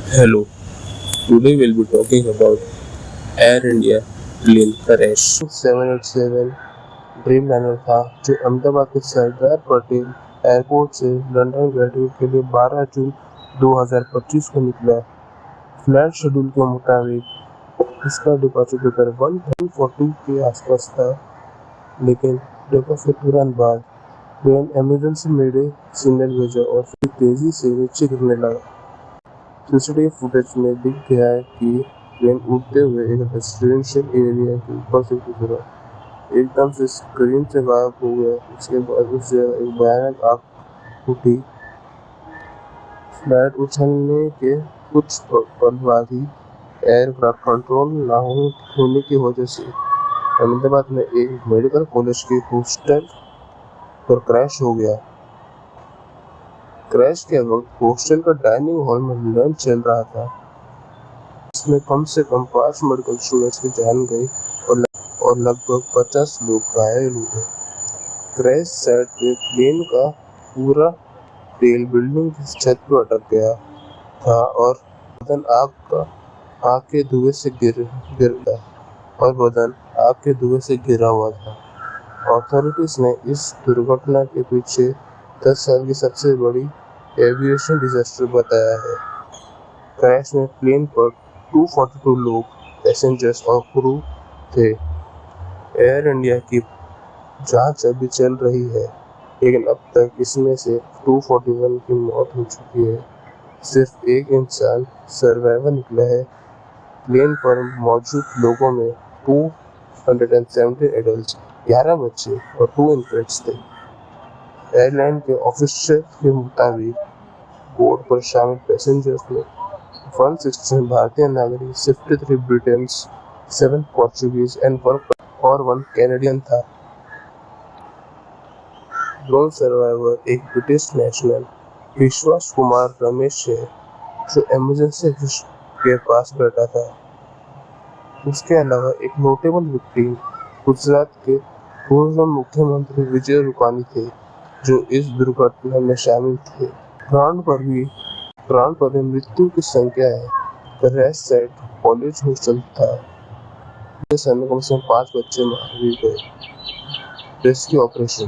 Hello, today we'll be talking about Air India plane crash। 787 Dreamliner था जो अहमदाबाद के Sardar Patel airport से लंदन ग्रेजुएट के लिए 12 जून 2025 को निकला। फ्लाइट शेड्यूल के मुताबिक इसका डिपार्चर दोपहर 1:40 के आसपास था, लेकिन टेकऑफ के तुरंत बाद प्लेन इमरजेंसी मेडे सिग्नल भेजा और फिर तेजी से नीचे गिरने लगा। सीसीटीवी फुटेज में दिख गया है कि प्लेन उड़ते हुए एक रेजिडेंशियल एरिया के ऊपर से गुजरा, एकदम से स्क्रीन से गायब हो गया। इसके बाद उस जगह एक भयानक आग उठी। फ्लाइट उछलने के कुछ पल बाद ही एयरक्राफ्ट कंट्रोल न होने की वजह से अहमदाबाद में एक मेडिकल कॉलेज के हॉस्टल पर क्रैश हो गया। क्रैश के वक्त हॉस्टल का डाइनिंग हॉल में लंच चल रहा था। इसमें कम से कम 5 मेडिकल स्टूडेंट्स की जान गई और लगभग 50 लोग घायल हुए। क्रैश साइट पे प्लेन का पूरा टेल बिल्डिंग की छत पर अटक गया था और बदन आग के धुएं से घिरा हुआ था। अथॉरिटीज ने इस दुर्घटना के पीछे 10 साल की सबसे बड़ी एविएशन डिजास्टर बताया है। क्रैश में प्लेन पर 242 लोग, पैसेंजर्स और क्रू थे। एयर इंडिया की जांच अभी चल रही है, लेकिन अब तक इसमें से 241 की मौत हो चुकी है। सिर्फ एक इंसान सर्वाइवर निकला है। प्लेन पर मौजूद लोगों में 217 एडल्ट्स, 11 बच्चे और 2 इन्फेंट्स थे। एयरलाइन के ऑफिशियल के मुताबिक बोर्ड पर शामिल पैसेंजर्स में 116 भारतीय नागरिक, 53 ब्रिटेन्स, 7 पोर्चुगीज और 1 कैनेडियन था। लोन सर्वाइवर एक ब्रिटिश नेशनल विश्वास कुमार रमेश है, जो इमरजेंसी के पास बैठा था। उसके अलावा एक नोटेबल विक्टिम गुजरात के पूर्व मुख्यमंत्री विजय रूपानी थे, जो इस दुर्घटना में शामिल थे। ग्राउंड पर भी मृत्यु की संख्या है। क्रैश साइट कॉलेज हॉस्टल था। समय कम से कम 5 बच्चे मार भी गए। Rescue operation.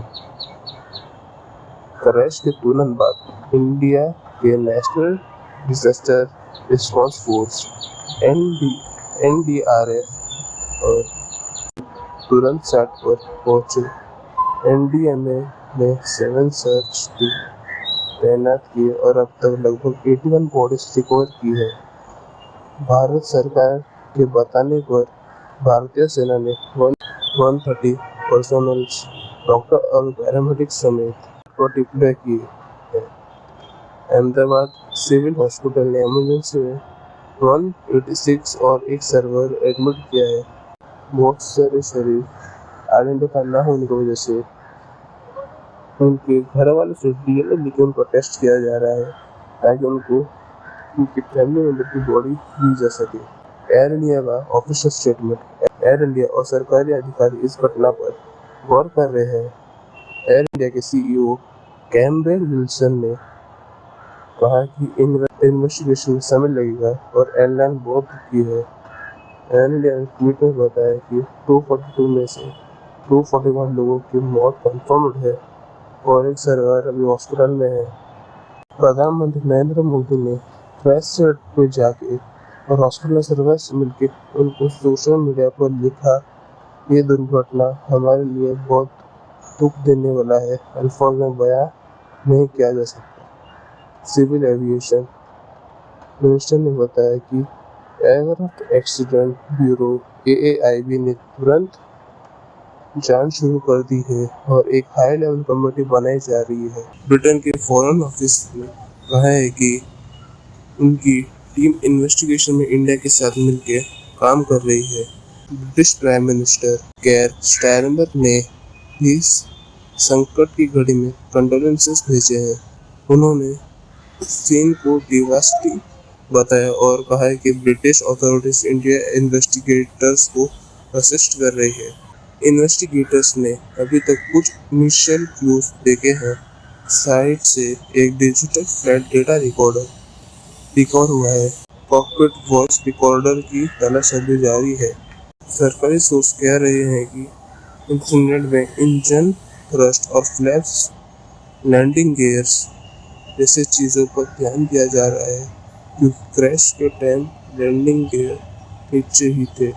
क्रैश के तुरंत बाद इंडिया के national disaster response force NDRF और तुरंत साइट पर पहुंचे। NDMA ने 7 सर्च टीम तैनात किए और अब तक लगभग 81 बॉडीज रिकवर की है। भारत सरकार के बताने पर भारतीय सेना ने 130 पर्सनल्स, डॉक्टर और पैरामेडिक समेत डिप्लॉय किए हैं। अहमदाबाद सिविल हॉस्पिटल ने इमरजेंसी में 186 और एक सर्वर एडमिट किया है। बहुत सारे शरीर आइडेंटिफाई न होने की वजह से उनके घर वाले से DNA लेके उनका टेस्ट किया जा रहा है, ताकि उनकी फैमिली मेंबर की बॉडी ली जा सके। एयर इंडिया का ऑफिशियल स्टेटमेंट। एयर इंडिया और सरकारी अधिकारी इस घटना पर गौर कर रहे हैं। एयर इंडिया के CEO कैम्बेल विल्सन ने कहा कि इन्वेस्टिगेशन में समय लगेगा और एयरलाइन बहुत दुखी है। एयर इंडिया ने ट्वीट में बताया कि 242 में से 241 लोगों की मौत कंफर्म्ड है और एक सर्वाइवर अभी हॉस्पिटल में है। प्रधानमंत्री नरेंद्र मोदी ने क्रैश साइट पे जाके और हॉस्पिटल सर्वाइवर से मिलकर उनको सोशल मीडिया पर लिखा, ये दुर्घटना हमारे लिए बहुत दुख देने वाला है, अल्फाज में बयां नहीं किया जा सकता। सिविल एविएशन मिनिस्टर ने बताया कि एयरक्राफ्ट एक्सीडेंट ब्यूरो AAIB ने तुरंत जांच शुरू कर दी है और एक हाई लेवल कमेटी बनाई जा रही है। ब्रिटेन के फॉरेन ऑफिस ने कहा है कि उनकी टीम इन्वेस्टिगेशन में इंडिया के साथ मिलकर काम कर रही है। British prime minister care Starmer ने इस संकट की घड़ी में कंडोलेंसेस भेजे हैं। उन्होंने सीन को डिवास्टिंग बताया और कहा है कि ब्रिटिश अथॉरिटीज इंडिया इन्वेस्टिगेटर्स को असिस्ट कर रही है। इन्वेस्टिगेटर्स ने अभी तक कुछ इनिशियल क्लूज देखे हैं। साइट से एक डिजिटल फ्लाइट डेटा रिकॉर्ड हुआ है, कॉकपिट वॉइस रिकॉर्डर की तलाश अभी जारी है। सरकारी सोर्स कह रहे हैं कि इंसिडेंट में इंजन, थ्रस्ट और फ्लैप्स, लैंडिंग गियर्स जैसे चीज़ों पर ध्यान दिया जा रहा है, क्योंकि क्रैश के टाइम लैंडिंग गियर नीचे ही थे।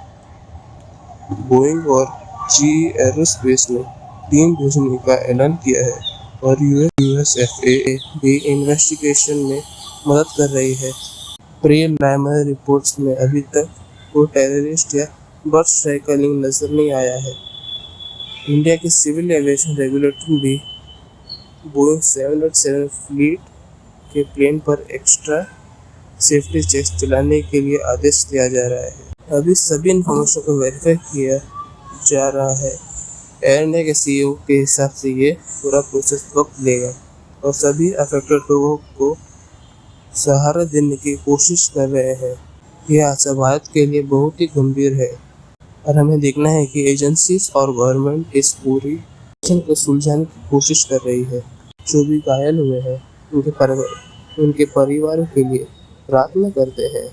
बोइंग और जीई एरोस्पेस ने टीम भेजने का ऐलान किया है और यूएसएफए भी इन्वेस्टिगेशन में मदद कर रही है। प्रीलिमिनरी रिपोर्ट्स में अभी तक कोई टेररिस्ट या बर्ड स्ट्राइकिंग नजर नहीं आया है। इंडिया के सिविल एविएशन रेगुलेटर भी बोइंग 787 फ्लीट के प्लेन पर एक्स्ट्रा सेफ्टी चेक्स चलाने के लिए आदेश दिया जा रहा है। अभी सभी इन्फॉर्मेशन को वेरीफाई किया जा रहा है। एयर इंडिया के सीईओ के हिसाब से ये पूरा प्रोसेस वक्त लेगा और सभी अफेक्टेड लोगों को सहारा देने की कोशिश कर रहे हैं। यह हादसा भारत के लिए बहुत ही गंभीर है और हमें देखना है कि एजेंसीज और गवर्नमेंट इस पूरी मिशन को सुलझाने की कोशिश कर रही है। जो भी घायल हुए हैं उनके परिवारों के लिए प्रार्थना करते हैं।